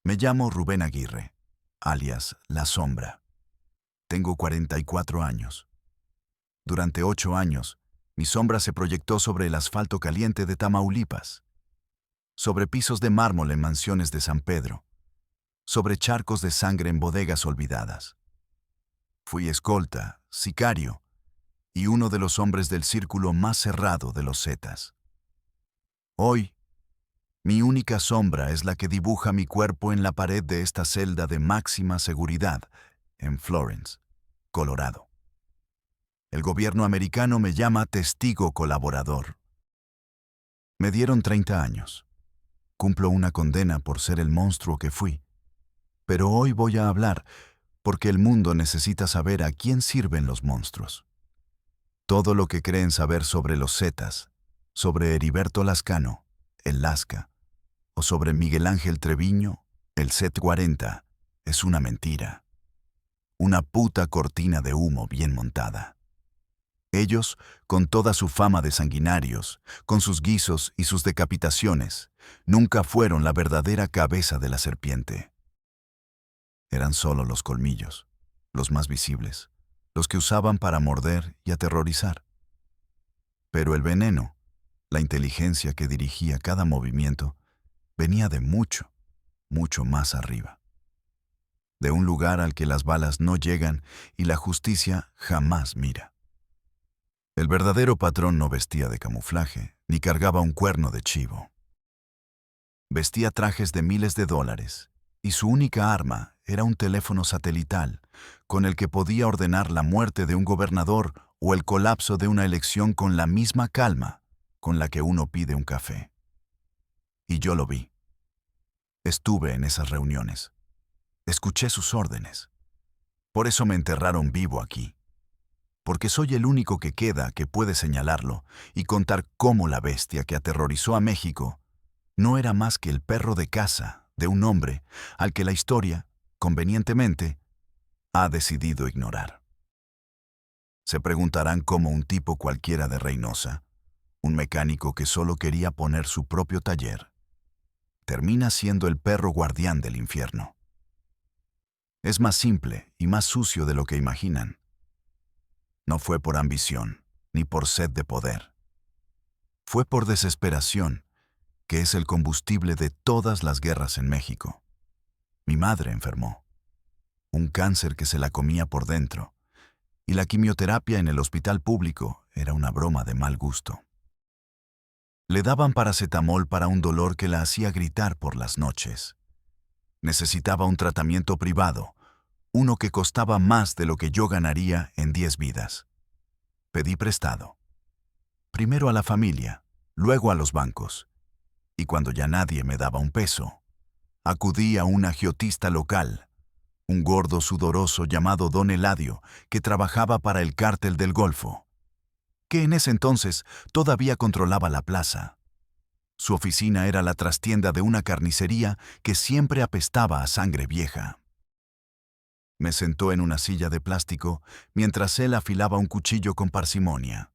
Me llamo Rubén Aguirre, alias La Sombra. Tengo 44 años. Durante 8 años, mi sombra se proyectó sobre el asfalto caliente de Tamaulipas, sobre pisos de mármol en mansiones de San Pedro, sobre charcos de sangre en bodegas olvidadas. Fui escolta, sicario y uno de los hombres del círculo más cerrado de los Zetas. Hoy, mi única sombra es la que dibuja mi cuerpo en la pared de esta celda de máxima seguridad en Florence, Colorado. El gobierno americano me llama testigo colaborador. Me dieron 30 años. Cumplo una condena por ser el monstruo que fui. Pero hoy voy a hablar porque el mundo necesita saber a quién sirven los monstruos. Todo lo que creen saber sobre los Zetas, sobre Heriberto Lascano, el Lasca, o sobre Miguel Ángel Treviño, el Z40, es una mentira. Una puta cortina de humo bien montada. Ellos, con toda su fama de sanguinarios, con sus guisos y sus decapitaciones, nunca fueron la verdadera cabeza de la serpiente. Eran solo los colmillos, los más visibles, los que usaban para morder y aterrorizar. Pero el veneno, la inteligencia que dirigía cada movimiento, venía de mucho, mucho más arriba. De un lugar al que las balas no llegan y la justicia jamás mira. El verdadero patrón no vestía de camuflaje, ni cargaba un cuerno de chivo. Vestía trajes de miles de dólares, y su única arma era un teléfono satelital, con el que podía ordenar la muerte de un gobernador o el colapso de una elección con la misma calma con la que uno pide un café. Y yo lo vi. Estuve en esas reuniones. Escuché sus órdenes. Por eso me enterraron vivo aquí. Porque soy el único que queda que puede señalarlo y contar cómo la bestia que aterrorizó a México no era más que el perro de caza de un hombre al que la historia, convenientemente, ha decidido ignorar. Se preguntarán cómo un tipo cualquiera de Reynosa, un mecánico que solo quería poner su propio taller, termina siendo el perro guardián del infierno. Es más simple y más sucio de lo que imaginan. No fue por ambición, ni por sed de poder. Fue por desesperación, que es el combustible de todas las guerras en México. Mi madre enfermó. Un cáncer que se la comía por dentro, y la quimioterapia en el hospital público era una broma de mal gusto. Le daban paracetamol para un dolor que la hacía gritar por las noches. Necesitaba un tratamiento privado, uno que costaba más de lo que yo ganaría en 10 vidas. Pedí prestado. Primero a la familia, luego a los bancos. Y cuando ya nadie me daba un peso, acudí a un agiotista local, un gordo sudoroso llamado Don Eladio, que trabajaba para el cártel del Golfo, que en ese entonces todavía controlaba la plaza. Su oficina era la trastienda de una carnicería que siempre apestaba a sangre vieja. Me sentó en una silla de plástico mientras él afilaba un cuchillo con parsimonia.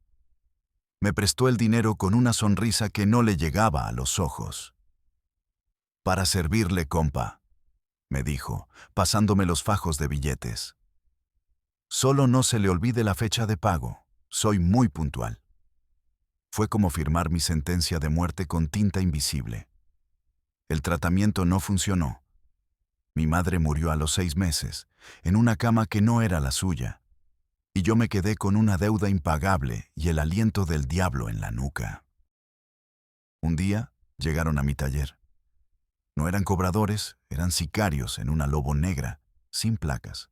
Me prestó el dinero con una sonrisa que no le llegaba a los ojos. «Para servirle, compa», me dijo, pasándome los fajos de billetes. «Solo no se le olvide la fecha de pago. Soy muy puntual». Fue como firmar mi sentencia de muerte con tinta invisible. El tratamiento no funcionó. Mi madre murió a los 6 meses, en una cama que no era la suya, y yo me quedé con una deuda impagable y el aliento del diablo en la nuca. Un día llegaron a mi taller. No eran cobradores, eran sicarios en una lobo negra, sin placas.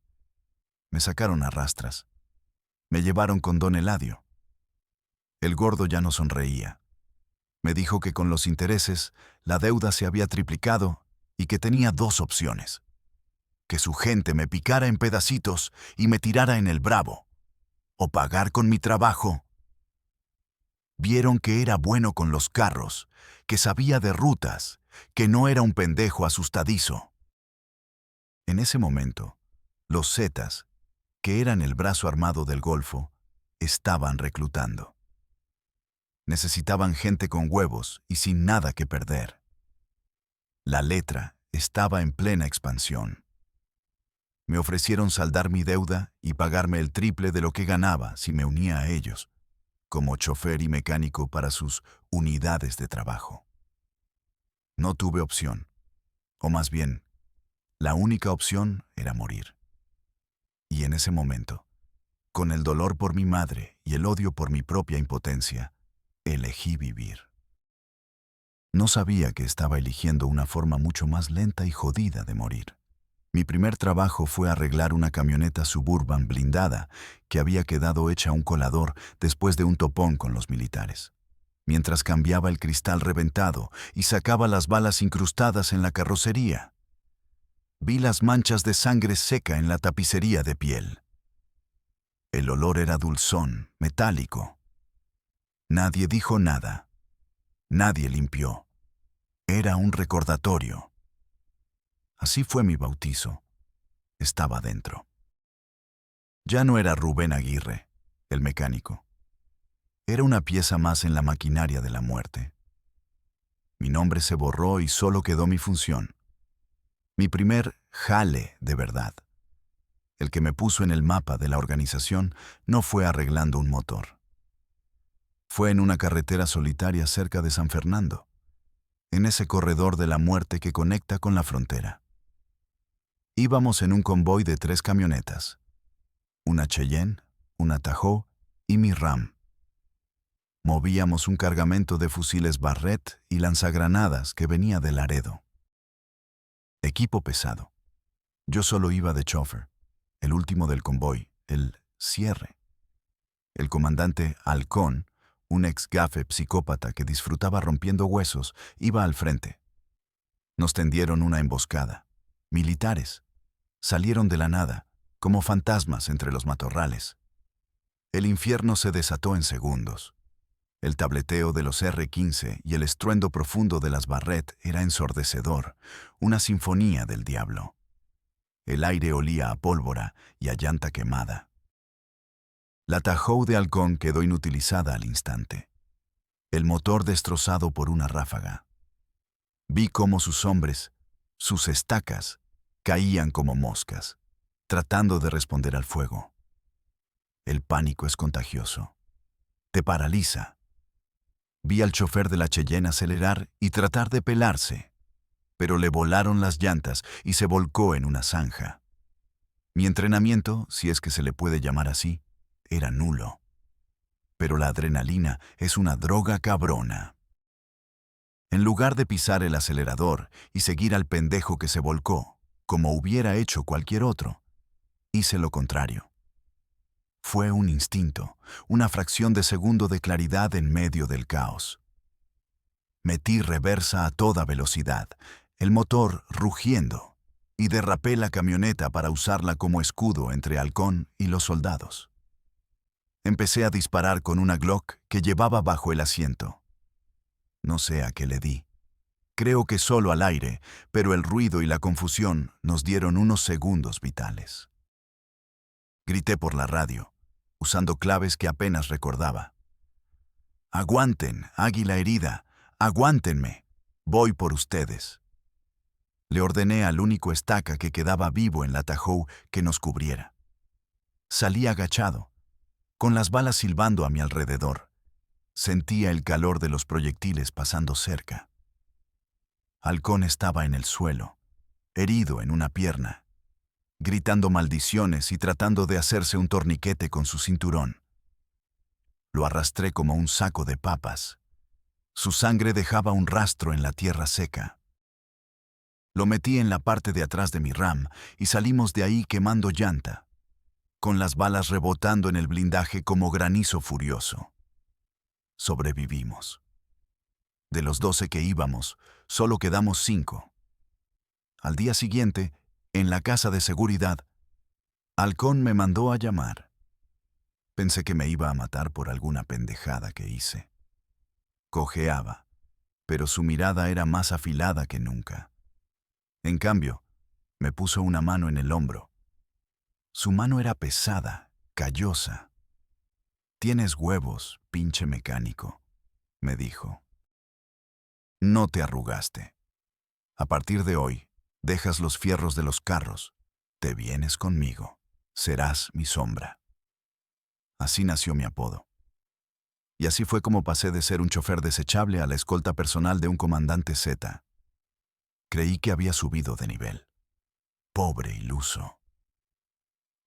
Me sacaron a rastras. Me llevaron con Don Eladio. El gordo ya no sonreía. Me dijo que con los intereses la deuda se había triplicado y que tenía 2 opciones: que su gente me picara en pedacitos y me tirara en el Bravo, o pagar con mi trabajo. Vieron que era bueno con los carros, que sabía de rutas, que no era un pendejo asustadizo. En ese momento, los Zetas, que eran el brazo armado del Golfo, estaban reclutando. Necesitaban gente con huevos y sin nada que perder. La letra estaba en plena expansión. Me ofrecieron saldar mi deuda y pagarme el triple de lo que ganaba si me unía a ellos, como chofer y mecánico para sus unidades de trabajo. No tuve opción, o más bien, la única opción era morir. Y en ese momento, con el dolor por mi madre y el odio por mi propia impotencia, elegí vivir. No sabía que estaba eligiendo una forma mucho más lenta y jodida de morir. Mi primer trabajo fue arreglar una camioneta Suburban blindada que había quedado hecha un colador después de un topón con los militares. Mientras cambiaba el cristal reventado y sacaba las balas incrustadas en la carrocería, vi las manchas de sangre seca en la tapicería de piel. El olor era dulzón, metálico. Nadie dijo nada. Nadie limpió. Era un recordatorio. Así fue mi bautizo. Estaba dentro. Ya no era Rubén Aguirre, el mecánico. Era una pieza más en la maquinaria de la muerte. Mi nombre se borró y solo quedó mi función. Mi primer jale de verdad. El que me puso en el mapa de la organización no fue arreglando un motor. Fue en una carretera solitaria cerca de San Fernando, en ese corredor de la muerte que conecta con la frontera. Íbamos en un convoy de 3 camionetas, una Cheyenne, una Tahoe y mi Ram. Movíamos un cargamento de fusiles Barrett y lanzagranadas que venía de Laredo. Equipo pesado. Yo solo iba de chofer, el último del convoy, el cierre. El comandante Halcón, un ex-gafe psicópata que disfrutaba rompiendo huesos, iba al frente. Nos tendieron una emboscada. Militares. Salieron de la nada, como fantasmas entre los matorrales. El infierno se desató en segundos. El tableteo de los R-15 y el estruendo profundo de las Barrett era ensordecedor, una sinfonía del diablo. El aire olía a pólvora y a llanta quemada. La Tahoe de Halcón quedó inutilizada al instante. El motor destrozado por una ráfaga. Vi cómo sus hombres, sus estacas, caían como moscas, tratando de responder al fuego. El pánico es contagioso. Te paraliza. Vi al chofer de la Cheyenne acelerar y tratar de pelarse, pero le volaron las llantas y se volcó en una zanja. Mi entrenamiento, si es que se le puede llamar así, era nulo. Pero la adrenalina es una droga cabrona. En lugar de pisar el acelerador y seguir al pendejo que se volcó, como hubiera hecho cualquier otro, hice lo contrario. Fue un instinto, una fracción de segundo de claridad en medio del caos. Metí reversa a toda velocidad, el motor rugiendo, y derrapé la camioneta para usarla como escudo entre Halcón y los soldados. Empecé a disparar con una Glock que llevaba bajo el asiento. No sé a qué le di. Creo que solo al aire, pero el ruido y la confusión nos dieron unos segundos vitales. Grité por la radio, usando claves que apenas recordaba. «Aguanten, águila herida, aguántenme, voy por ustedes». Le ordené al único estaca que quedaba vivo en la Tahoe que nos cubriera. Salí agachado, con las balas silbando a mi alrededor. Sentía el calor de los proyectiles pasando cerca. Halcón estaba en el suelo, herido en una pierna, gritando maldiciones y tratando de hacerse un torniquete con su cinturón. Lo arrastré como un saco de papas. Su sangre dejaba un rastro en la tierra seca. Lo metí en la parte de atrás de mi Ram y salimos de ahí quemando llanta, con las balas rebotando en el blindaje como granizo furioso. Sobrevivimos. De los 12 que íbamos, solo quedamos 5. Al día siguiente, en la casa de seguridad, Halcón me mandó a llamar. Pensé que me iba a matar por alguna pendejada que hice. Cojeaba, pero su mirada era más afilada que nunca. En cambio, me puso una mano en el hombro. Su mano era pesada, callosa. «Tienes huevos, pinche mecánico», me dijo. «No te arrugaste. A partir de hoy, Dejas los fierros de los carros. Te vienes conmigo. Serás mi sombra. Así nació mi apodo. Y así fue como pasé de ser un chofer desechable a la escolta personal de un comandante Z. Creí que había subido de nivel. Pobre iluso.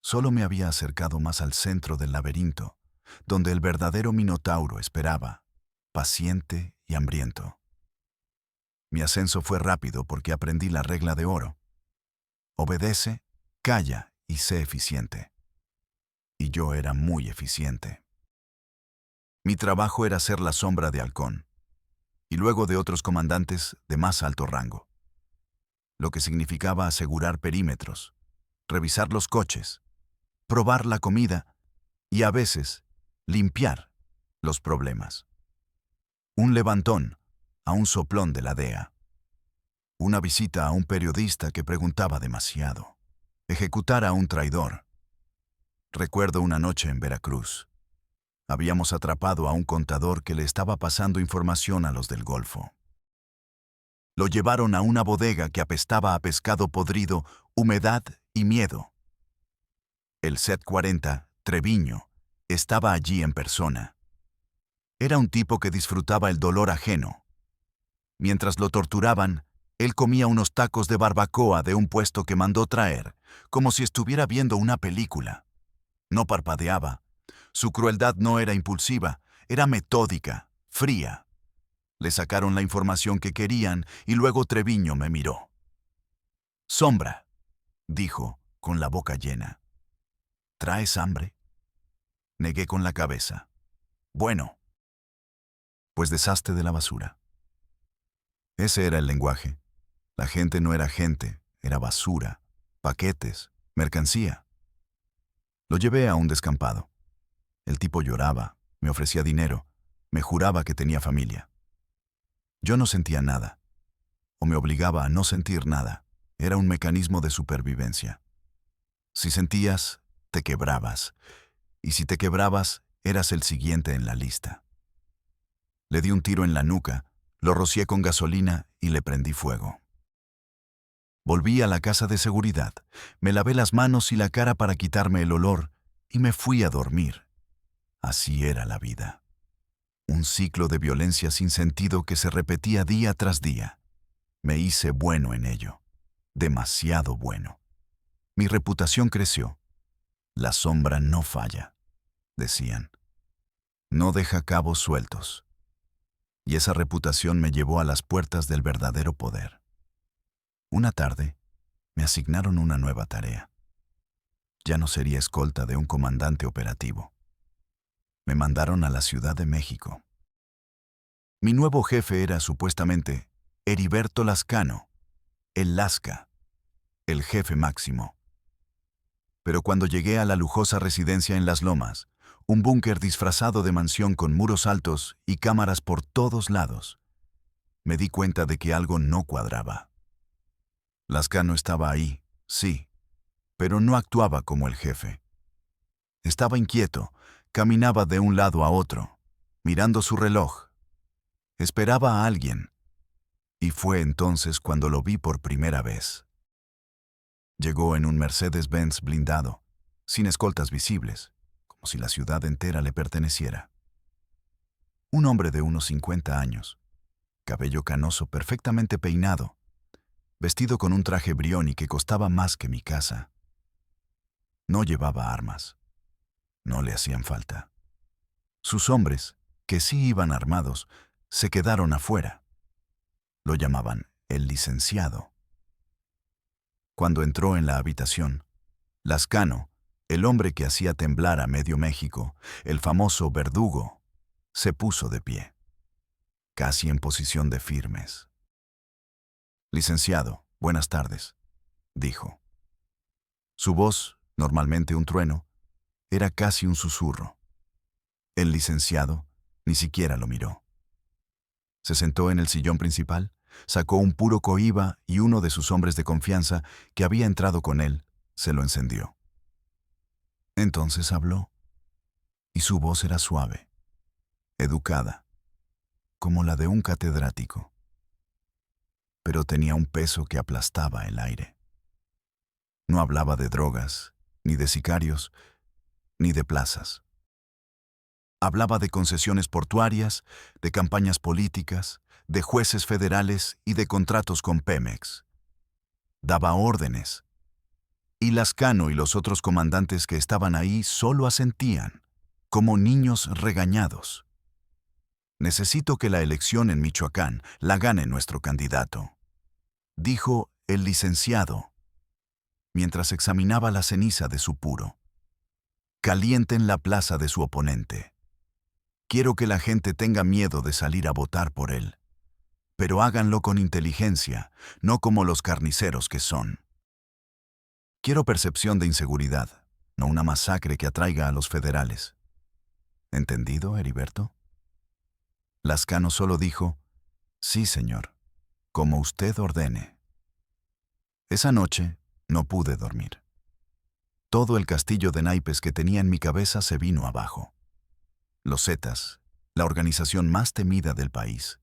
Solo me había acercado más al centro del laberinto, donde el verdadero Minotauro esperaba, paciente y hambriento. Mi ascenso fue rápido porque aprendí la regla de oro. Obedece, calla y sé eficiente. Y yo era muy eficiente. Mi trabajo era ser la sombra de Halcón, y luego de otros comandantes de más alto rango, lo que significaba asegurar perímetros, revisar los coches, probar la comida y a veces limpiar los problemas. Un levantón a un soplón de la DEA. Una visita a un periodista que preguntaba demasiado. Ejecutar a un traidor. Recuerdo una noche en Veracruz. Habíamos atrapado a un contador que le estaba pasando información a los del Golfo. Lo llevaron a una bodega que apestaba a pescado podrido, humedad y miedo. El Z-40, Treviño, estaba allí en persona. Era un tipo que disfrutaba el dolor ajeno. Mientras lo torturaban, él comía unos tacos de barbacoa de un puesto que mandó traer, como si estuviera viendo una película. No parpadeaba. Su crueldad no era impulsiva, era metódica, fría. Le sacaron la información que querían y luego Treviño me miró. «Sombra», dijo, con la boca llena. «¿Traes hambre?» Negué con la cabeza. «Bueno, pues deshazte de la basura». Ese era el lenguaje. La gente no era gente, era basura, paquetes, mercancía. Lo llevé a un descampado. El tipo lloraba, me ofrecía dinero, me juraba que tenía familia. Yo no sentía nada, o me obligaba a no sentir nada. Era un mecanismo de supervivencia. Si sentías, te quebrabas, y si te quebrabas, eras el siguiente en la lista. Le di un tiro en la nuca, lo rocié con gasolina y le prendí fuego. Volví a la casa de seguridad, me lavé las manos y la cara para quitarme el olor y me fui a dormir. Así era la vida. Un ciclo de violencia sin sentido que se repetía día tras día. Me hice bueno en ello, demasiado bueno. Mi reputación creció. La sombra no falla, decían. No deja cabos sueltos. Y esa reputación me llevó a las puertas del verdadero poder. Una tarde, me asignaron una nueva tarea. Ya no sería escolta de un comandante operativo. Me mandaron a la Ciudad de México. Mi nuevo jefe era supuestamente Heriberto Lascano, el Lasca, el jefe máximo. Pero cuando llegué a la lujosa residencia en Las Lomas, un búnker disfrazado de mansión con muros altos y cámaras por todos lados, me di cuenta de que algo no cuadraba. Lascano estaba ahí, sí, pero no actuaba como el jefe. Estaba inquieto, caminaba de un lado a otro, mirando su reloj. Esperaba a alguien, y fue entonces cuando lo vi por primera vez. Llegó en un Mercedes-Benz blindado, sin escoltas visibles, como si la ciudad entera le perteneciera. Un hombre de unos 50 años, cabello canoso perfectamente peinado, vestido con un traje Brioni que costaba más que mi casa. No llevaba armas. No le hacían falta. Sus hombres, que sí iban armados, se quedaron afuera. Lo llamaban el licenciado. Cuando entró en la habitación, Lascano, el hombre que hacía temblar a medio México, el famoso verdugo, se puso de pie, casi en posición de firmes. «Licenciado, buenas tardes», dijo. Su voz, normalmente un trueno, era casi un susurro. El licenciado ni siquiera lo miró. Se sentó en el sillón principal, sacó un puro cohiba y uno de sus hombres de confianza, que había entrado con él, se lo encendió. Entonces habló, y su voz era suave, educada, como la de un catedrático. pero tenía un peso que aplastaba el aire. No hablaba de drogas, ni de sicarios, ni de plazas. Hablaba de concesiones portuarias, de campañas políticas, de jueces federales y de contratos con Pemex. Daba órdenes. Y Lascano y los otros comandantes que estaban ahí solo asentían, como niños regañados. Necesito que la elección en Michoacán la gane nuestro candidato, dijo el licenciado, mientras examinaba la ceniza de su puro. Calienten la plaza de su oponente. Quiero que la gente tenga miedo de salir a votar por él, pero háganlo con inteligencia, no como los carniceros que son. Quiero percepción de inseguridad, no una masacre que atraiga a los federales. ¿Entendido, Heriberto? Lascano solo dijo, sí, señor, como usted ordene. Esa noche no pude dormir. Todo el castillo de naipes que tenía en mi cabeza se vino abajo. Los Zetas, la organización más temida del país,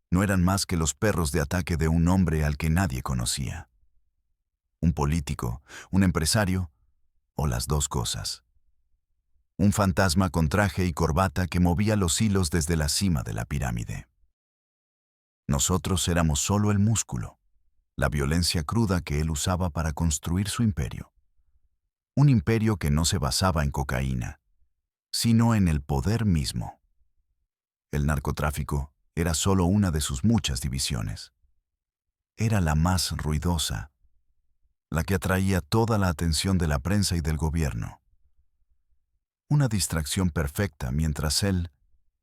no eran más que los perros de ataque de un hombre al que nadie conocía. Un político, un empresario, o las dos cosas. Un fantasma con traje y corbata que movía los hilos desde la cima de la pirámide. Nosotros éramos solo el músculo, la violencia cruda que él usaba para construir su imperio. Un imperio que no se basaba en cocaína, sino en el poder mismo. El narcotráfico era solo una de sus muchas divisiones. Era la más ruidosa, la que atraía toda la atención de la prensa y del gobierno. Una distracción perfecta mientras él,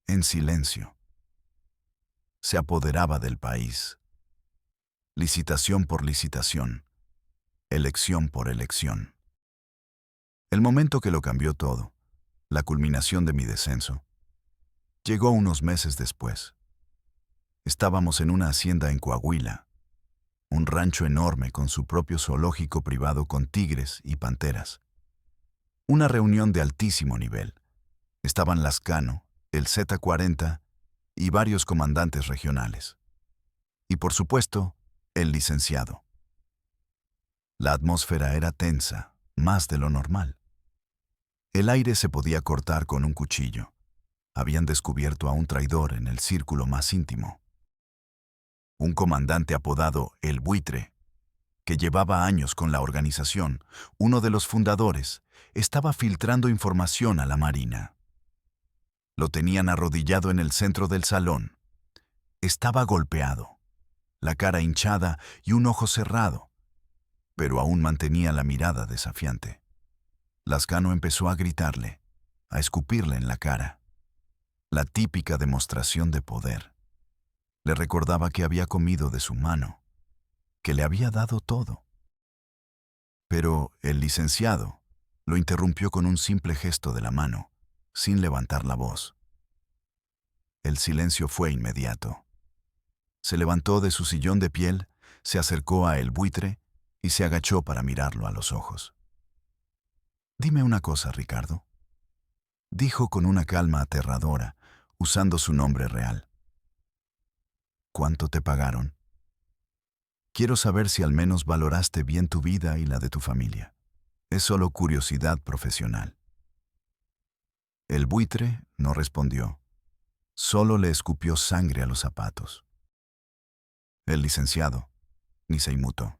en silencio, se apoderaba del país. Licitación por licitación, elección por elección. El momento que lo cambió todo, la culminación de mi descenso, llegó unos meses después. Estábamos en una hacienda en Coahuila, un rancho enorme con su propio zoológico privado con tigres y panteras. Una reunión de altísimo nivel. Estaban Lascano, el Z-40 y varios comandantes regionales. Y por supuesto, el licenciado. La atmósfera era tensa, más de lo normal. El aire se podía cortar con un cuchillo. Habían descubierto a un traidor en el círculo más íntimo. Un comandante apodado El Buitre, que llevaba años con la organización, uno de los fundadores, estaba filtrando información a la Marina. Lo tenían arrodillado en el centro del salón. Estaba golpeado, la cara hinchada y un ojo cerrado, pero aún mantenía la mirada desafiante. Lascano empezó a gritarle, a escupirle en la cara. La típica demostración de poder. Le recordaba que había comido de su mano, que le había dado todo. Pero el licenciado lo interrumpió con un simple gesto de la mano, sin levantar la voz. El silencio fue inmediato. Se levantó de su sillón de piel, se acercó a El Buitre y se agachó para mirarlo a los ojos. «Dime una cosa, Ricardo», dijo con una calma aterradora, usando su nombre real. «¿Cuánto te pagaron? Quiero saber si al menos valoraste bien tu vida y la de tu familia. Es solo curiosidad profesional». El Buitre no respondió. Solo le escupió sangre a los zapatos. El licenciado ni se inmutó.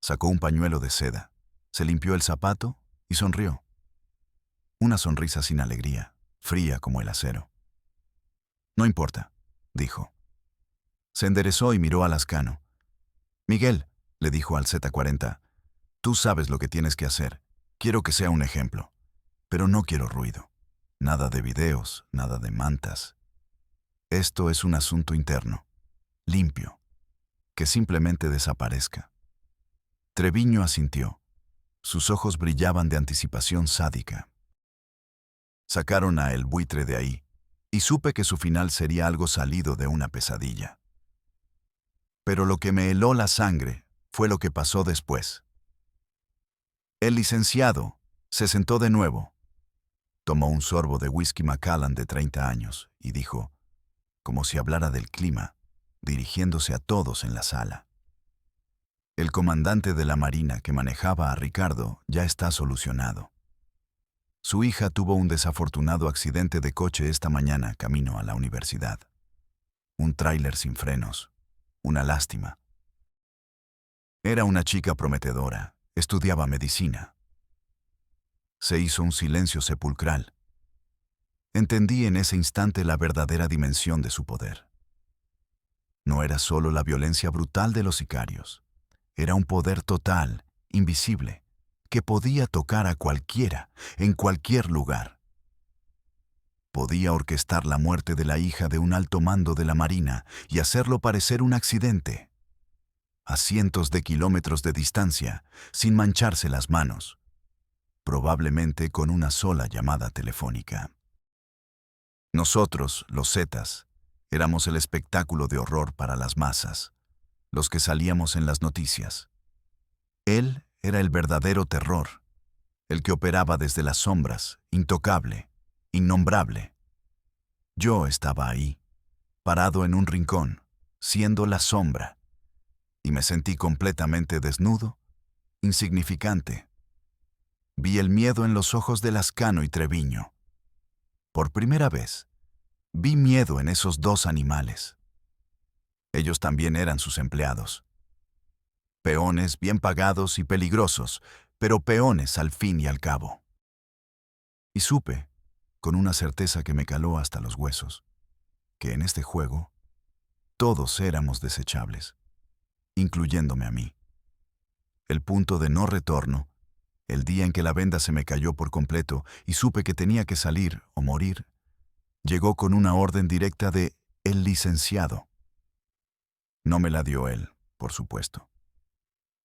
Sacó un pañuelo de seda, se limpió el zapato y sonrió. Una sonrisa sin alegría, fría como el acero. «No importa», dijo. Se enderezó y miró a Lascano. «Miguel», le dijo al Z-40, «tú sabes lo que tienes que hacer. Quiero que sea un ejemplo. Pero no quiero ruido. Nada de videos, nada de mantas. Esto es un asunto interno, limpio, que simplemente desaparezca». Treviño asintió. Sus ojos brillaban de anticipación sádica. Sacaron a El Buitre de ahí, y supe que su final sería algo salido de una pesadilla. Pero lo que me heló la sangre fue lo que pasó después. El licenciado se sentó de nuevo, tomó un sorbo de whisky Macallan de 30 años y dijo, como si hablara del clima, dirigiéndose a todos en la sala. El comandante de la Marina que manejaba a Ricardo ya está solucionado. Su hija tuvo un desafortunado accidente de coche esta mañana camino a la universidad. Un tráiler sin frenos. Una lástima. Era una chica prometedora. Estudiaba medicina. Se hizo un silencio sepulcral. Entendí en ese instante la verdadera dimensión de su poder. No era solo la violencia brutal de los sicarios. Era un poder total, invisible, que podía tocar a cualquiera, en cualquier lugar. Podía orquestar la muerte de la hija de un alto mando de la Marina y hacerlo parecer un accidente. A cientos de kilómetros de distancia, sin mancharse las manos. Probablemente con una sola llamada telefónica. Nosotros, los Zetas, éramos el espectáculo de horror para las masas, los que salíamos en las noticias. Él era el verdadero terror, el que operaba desde las sombras, intocable, innombrable. Yo estaba ahí, parado en un rincón, siendo la sombra, y me sentí completamente desnudo, insignificante. Vi el miedo en los ojos de Lascano y Treviño. Por primera vez, vi miedo en esos dos animales. Ellos también eran sus empleados. Peones bien pagados y peligrosos, pero peones al fin y al cabo. Y supe, con una certeza que me caló hasta los huesos, que en este juego todos éramos desechables, incluyéndome a mí. El punto de no retorno, el día en que la venda se me cayó por completo y supe que tenía que salir o morir, llegó con una orden directa de el licenciado. No me la dio él, por supuesto.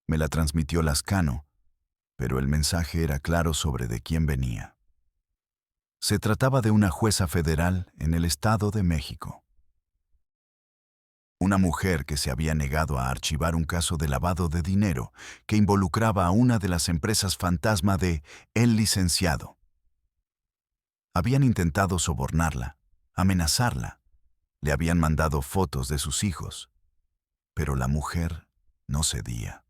Me la transmitió Lascano, pero el mensaje era claro sobre de quién venía. Se trataba de una jueza federal en el Estado de México. Una mujer que se había negado a archivar un caso de lavado de dinero que involucraba a una de las empresas fantasma de El Licenciado. Habían intentado sobornarla, amenazarla, le habían mandado fotos de sus hijos, pero la mujer no cedía.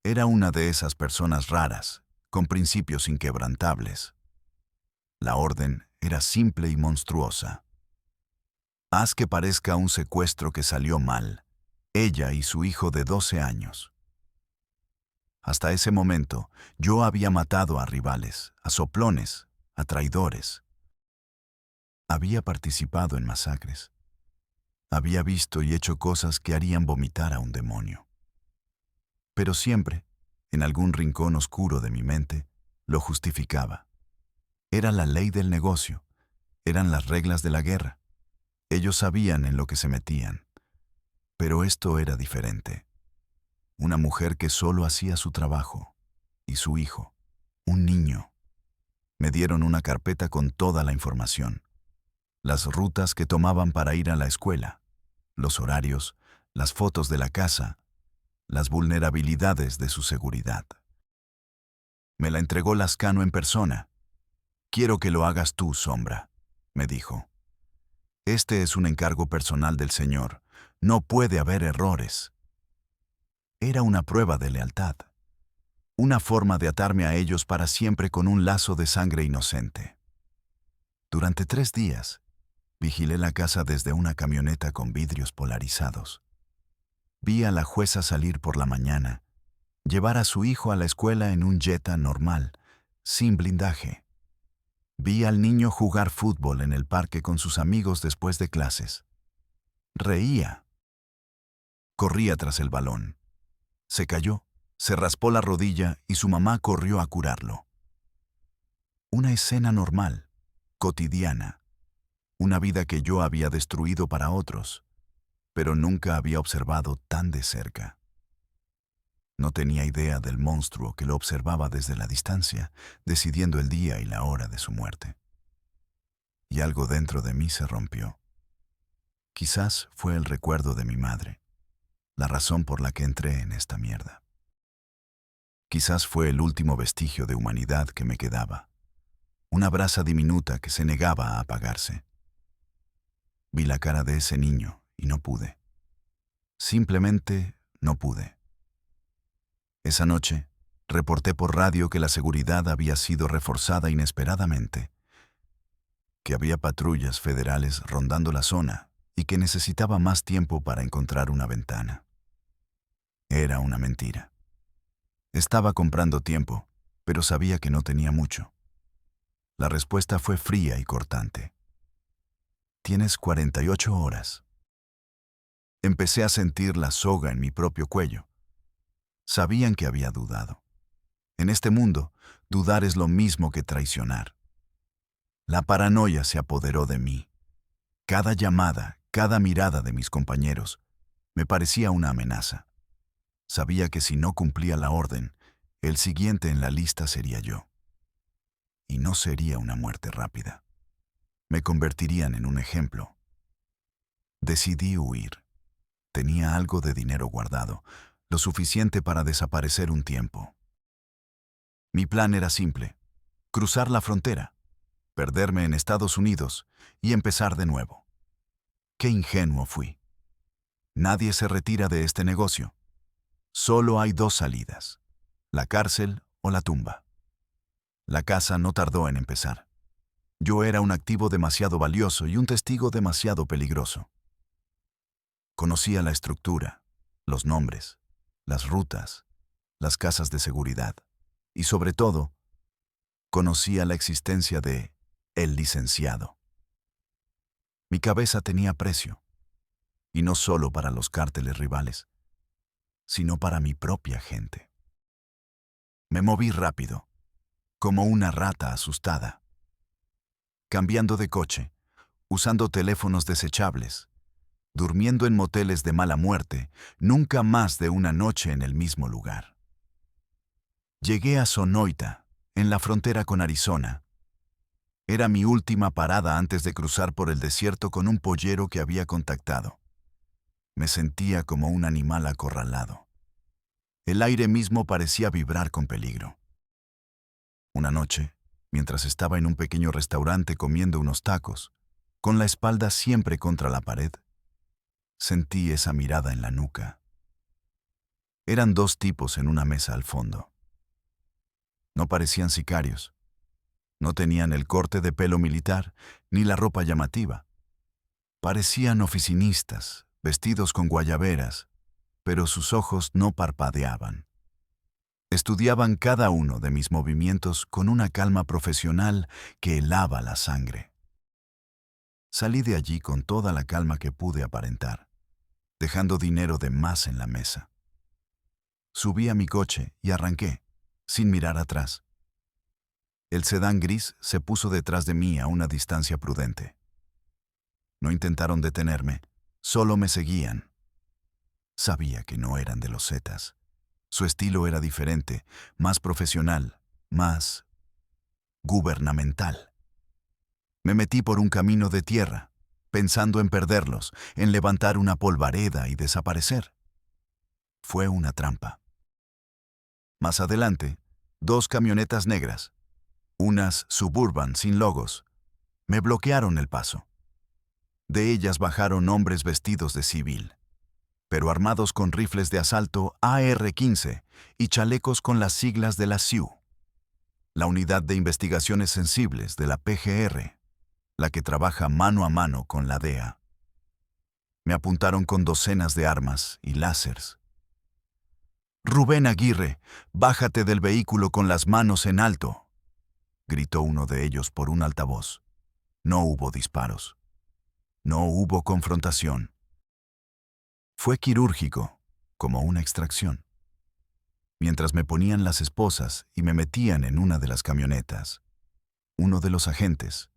Era una de esas personas raras, con principios inquebrantables. La orden era simple y monstruosa. Haz que parezca un secuestro que salió mal, ella y su hijo de 12 años. Hasta ese momento, yo había matado a rivales, a soplones, a traidores. Había participado en masacres. Había visto y hecho cosas que harían vomitar a un demonio. Pero siempre, en algún rincón oscuro de mi mente, lo justificaba. Era la ley del negocio, eran las reglas de la guerra. Ellos sabían en lo que se metían. Pero esto era diferente. Una mujer que solo hacía su trabajo, y su hijo, un niño. Me dieron una carpeta con toda la información. Las rutas que tomaban para ir a la escuela, los horarios, las fotos de la casa, las vulnerabilidades de su seguridad. Me la entregó Lascano en persona. Quiero que lo hagas tú, Sombra, me dijo. Este es un encargo personal del Señor. No puede haber errores. Era una prueba de lealtad. Una forma de atarme a ellos para siempre con un lazo de sangre inocente. Durante 3 días, vigilé la casa desde una camioneta con vidrios polarizados. Vi a la jueza salir por la mañana, llevar a su hijo a la escuela en un Jetta normal, sin blindaje. Vi al niño jugar fútbol en el parque con sus amigos después de clases. Reía. Corría tras el balón. Se cayó, se raspó la rodilla y su mamá corrió a curarlo. Una escena normal, cotidiana. Una vida que yo había destruido para otros, pero nunca había observado tan de cerca. No tenía idea del monstruo que lo observaba desde la distancia, decidiendo el día y la hora de su muerte. Y algo dentro de mí se rompió. Quizás fue el recuerdo de mi madre, la razón por la que entré en esta mierda. Quizás fue el último vestigio de humanidad que me quedaba, una brasa diminuta que se negaba a apagarse. Vi la cara de ese niño y no pude. Simplemente no pude. Esa noche, reporté por radio que la seguridad había sido reforzada inesperadamente, que había patrullas federales rondando la zona y que necesitaba más tiempo para encontrar una ventana. Era una mentira. Estaba comprando tiempo, pero sabía que no tenía mucho. La respuesta fue fría y cortante. Tienes 48 horas. Empecé a sentir la soga en mi propio cuello. Sabían que había dudado. En este mundo, dudar es lo mismo que traicionar. La paranoia se apoderó de mí. Cada llamada, cada mirada de mis compañeros, me parecía una amenaza. Sabía que si no cumplía la orden, el siguiente en la lista sería yo. Y no sería una muerte rápida. Me convertirían en un ejemplo. Decidí huir. Tenía algo de dinero guardado, lo suficiente para desaparecer un tiempo. Mi plan era simple: cruzar la frontera, perderme en Estados Unidos y empezar de nuevo. Qué ingenuo fui. Nadie se retira de este negocio. Solo hay dos salidas: la cárcel o la tumba. La casa no tardó en empezar. Yo era un activo demasiado valioso y un testigo demasiado peligroso. Conocía la estructura, los nombres, las rutas, las casas de seguridad y, sobre todo, conocía la existencia de el licenciado. Mi cabeza tenía precio, y no solo para los cárteles rivales, sino para mi propia gente. Me moví rápido, como una rata asustada, cambiando de coche, usando teléfonos desechables, durmiendo en moteles de mala muerte, nunca más de una noche en el mismo lugar. Llegué a Sonoita, en la frontera con Arizona. Era mi última parada antes de cruzar por el desierto con un pollero que había contactado. Me sentía como un animal acorralado. El aire mismo parecía vibrar con peligro. Una noche, mientras estaba en un pequeño restaurante comiendo unos tacos, con la espalda siempre contra la pared, sentí esa mirada en la nuca. Eran dos tipos en una mesa al fondo. No parecían sicarios. No tenían el corte de pelo militar ni la ropa llamativa. Parecían oficinistas, vestidos con guayaberas, pero sus ojos no parpadeaban. Estudiaban cada uno de mis movimientos con una calma profesional que helaba la sangre. Salí de allí con toda la calma que pude aparentar, dejando dinero de más en la mesa. Subí a mi coche y arranqué, sin mirar atrás. El sedán gris se puso detrás de mí a una distancia prudente. No intentaron detenerme, solo me seguían. Sabía que no eran de los Zetas. Su estilo era diferente, más profesional, más gubernamental. Me metí por un camino de tierra, pensando en perderlos, en levantar una polvareda y desaparecer. Fue una trampa. Más adelante, dos camionetas negras, unas Suburban sin logos, me bloquearon el paso. De ellas bajaron hombres vestidos de civil, pero armados con rifles de asalto AR-15 y chalecos con las siglas de la SIU, la Unidad de Investigaciones Sensibles de la PGR, la que trabaja mano a mano con la DEA. Me apuntaron con docenas de armas y láseres. «Rubén Aguirre, bájate del vehículo con las manos en alto», gritó uno de ellos por un altavoz. No hubo disparos. No hubo confrontación. Fue quirúrgico, como una extracción. Mientras me ponían las esposas y me metían en una de las camionetas, uno de los agentes,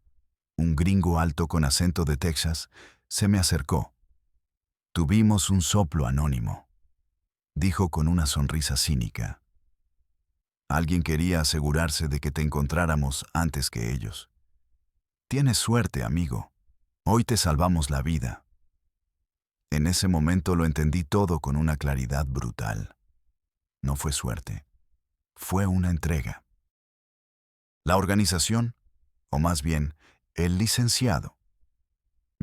un gringo alto con acento de Texas, se me acercó. Tuvimos un soplo anónimo, dijo con una sonrisa cínica. Alguien quería asegurarse de que te encontráramos antes que ellos. Tienes suerte, amigo. Hoy te salvamos la vida. En ese momento lo entendí todo con una claridad brutal. No fue suerte. Fue una entrega. La organización, o más bien, el licenciado,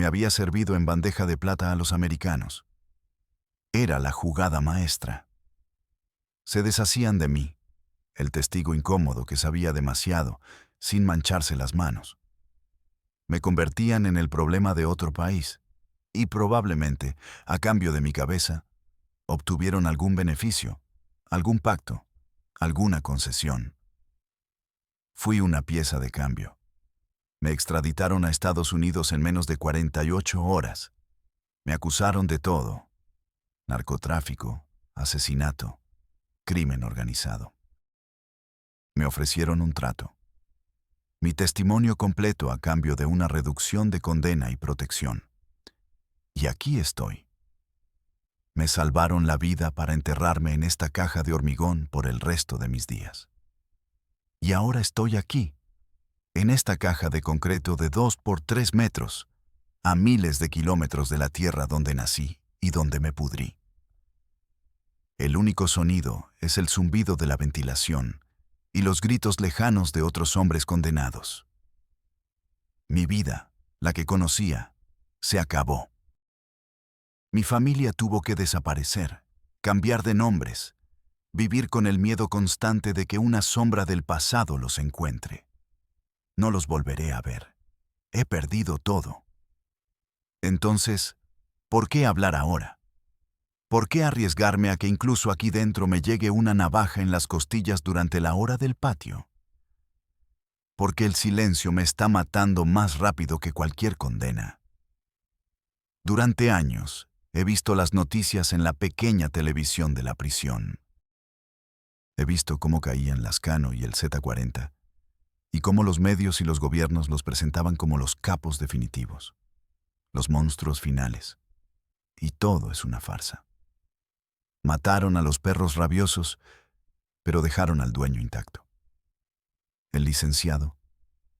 Me había servido en bandeja de plata a los americanos. Era la jugada maestra. Se deshacían de mí, el testigo incómodo que sabía demasiado, sin mancharse las manos. Me convertían en el problema de otro país, y probablemente, a cambio de mi cabeza, obtuvieron algún beneficio, algún pacto, alguna concesión. Fui una pieza de cambio. Me extraditaron a Estados Unidos en menos de 48 horas. Me acusaron de todo: narcotráfico, asesinato, crimen organizado. Me ofrecieron un trato: mi testimonio completo a cambio de una reducción de condena y protección. Y aquí estoy. Me salvaron la vida para enterrarme en esta caja de hormigón por el resto de mis días. Y ahora estoy aquí, en esta caja de concreto de 2 por 3 metros, a miles de kilómetros de la tierra donde nací y donde me pudrí. El único sonido es el zumbido de la ventilación y los gritos lejanos de otros hombres condenados. Mi vida, la que conocía, se acabó. Mi familia tuvo que desaparecer, cambiar de nombres, vivir con el miedo constante de que una sombra del pasado los encuentre. No los volveré a ver. He perdido todo. Entonces, ¿por qué hablar ahora? ¿Por qué arriesgarme a que incluso aquí dentro me llegue una navaja en las costillas durante la hora del patio? Porque el silencio me está matando más rápido que cualquier condena. Durante años, he visto las noticias en la pequeña televisión de la prisión. He visto cómo caían Lascano y el Z-40, y cómo los medios y los gobiernos los presentaban como los capos definitivos, los monstruos finales. Y todo es una farsa. Mataron a los perros rabiosos, pero dejaron al dueño intacto. El licenciado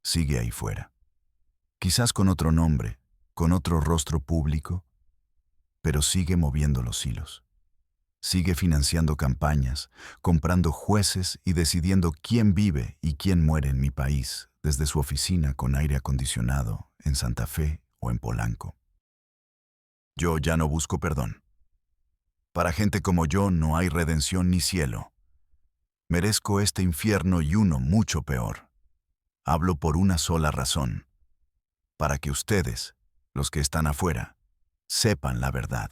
sigue ahí fuera, quizás con otro nombre, con otro rostro público, pero sigue moviendo los hilos. Sigue financiando campañas, comprando jueces y decidiendo quién vive y quién muere en mi país desde su oficina con aire acondicionado en Santa Fe o en Polanco. Yo ya no busco perdón. Para gente como yo no hay redención ni cielo. Merezco este infierno y uno mucho peor. Hablo por una sola razón: para que ustedes, los que están afuera, sepan la verdad.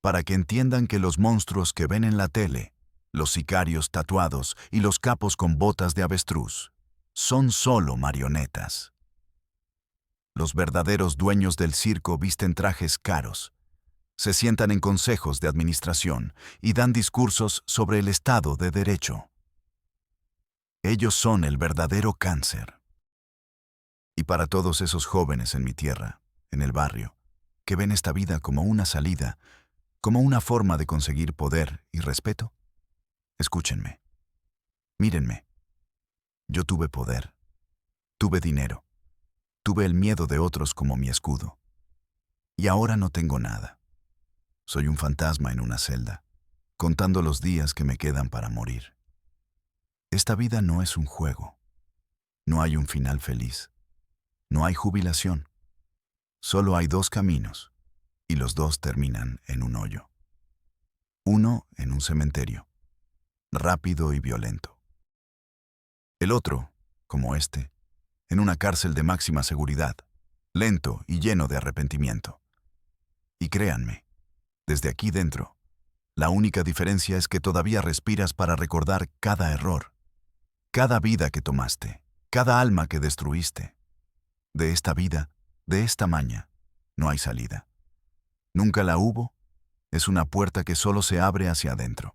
Para que entiendan que los monstruos que ven en la tele, los sicarios tatuados y los capos con botas de avestruz, son solo marionetas. Los verdaderos dueños del circo visten trajes caros, se sientan en consejos de administración y dan discursos sobre el Estado de Derecho. Ellos son el verdadero cáncer. Y para todos esos jóvenes en mi tierra, en el barrio, que ven esta vida como una salida, como una forma de conseguir poder y respeto, escúchenme. Mírenme. Yo tuve poder, tuve dinero, tuve el miedo de otros como mi escudo. Y ahora no tengo nada. Soy un fantasma en una celda, contando los días que me quedan para morir. Esta vida no es un juego. No hay un final feliz. No hay jubilación. Solo hay 2 caminos, y los 2 terminan en un hoyo. Uno en un cementerio, rápido y violento. El otro, como este, en una cárcel de máxima seguridad, lento y lleno de arrepentimiento. Y créanme, desde aquí dentro, la única diferencia es que todavía respiras para recordar cada error, cada vida que tomaste, cada alma que destruiste. De esta vida, de esta maña, no hay salida. Nunca la hubo, es una puerta que solo se abre hacia adentro.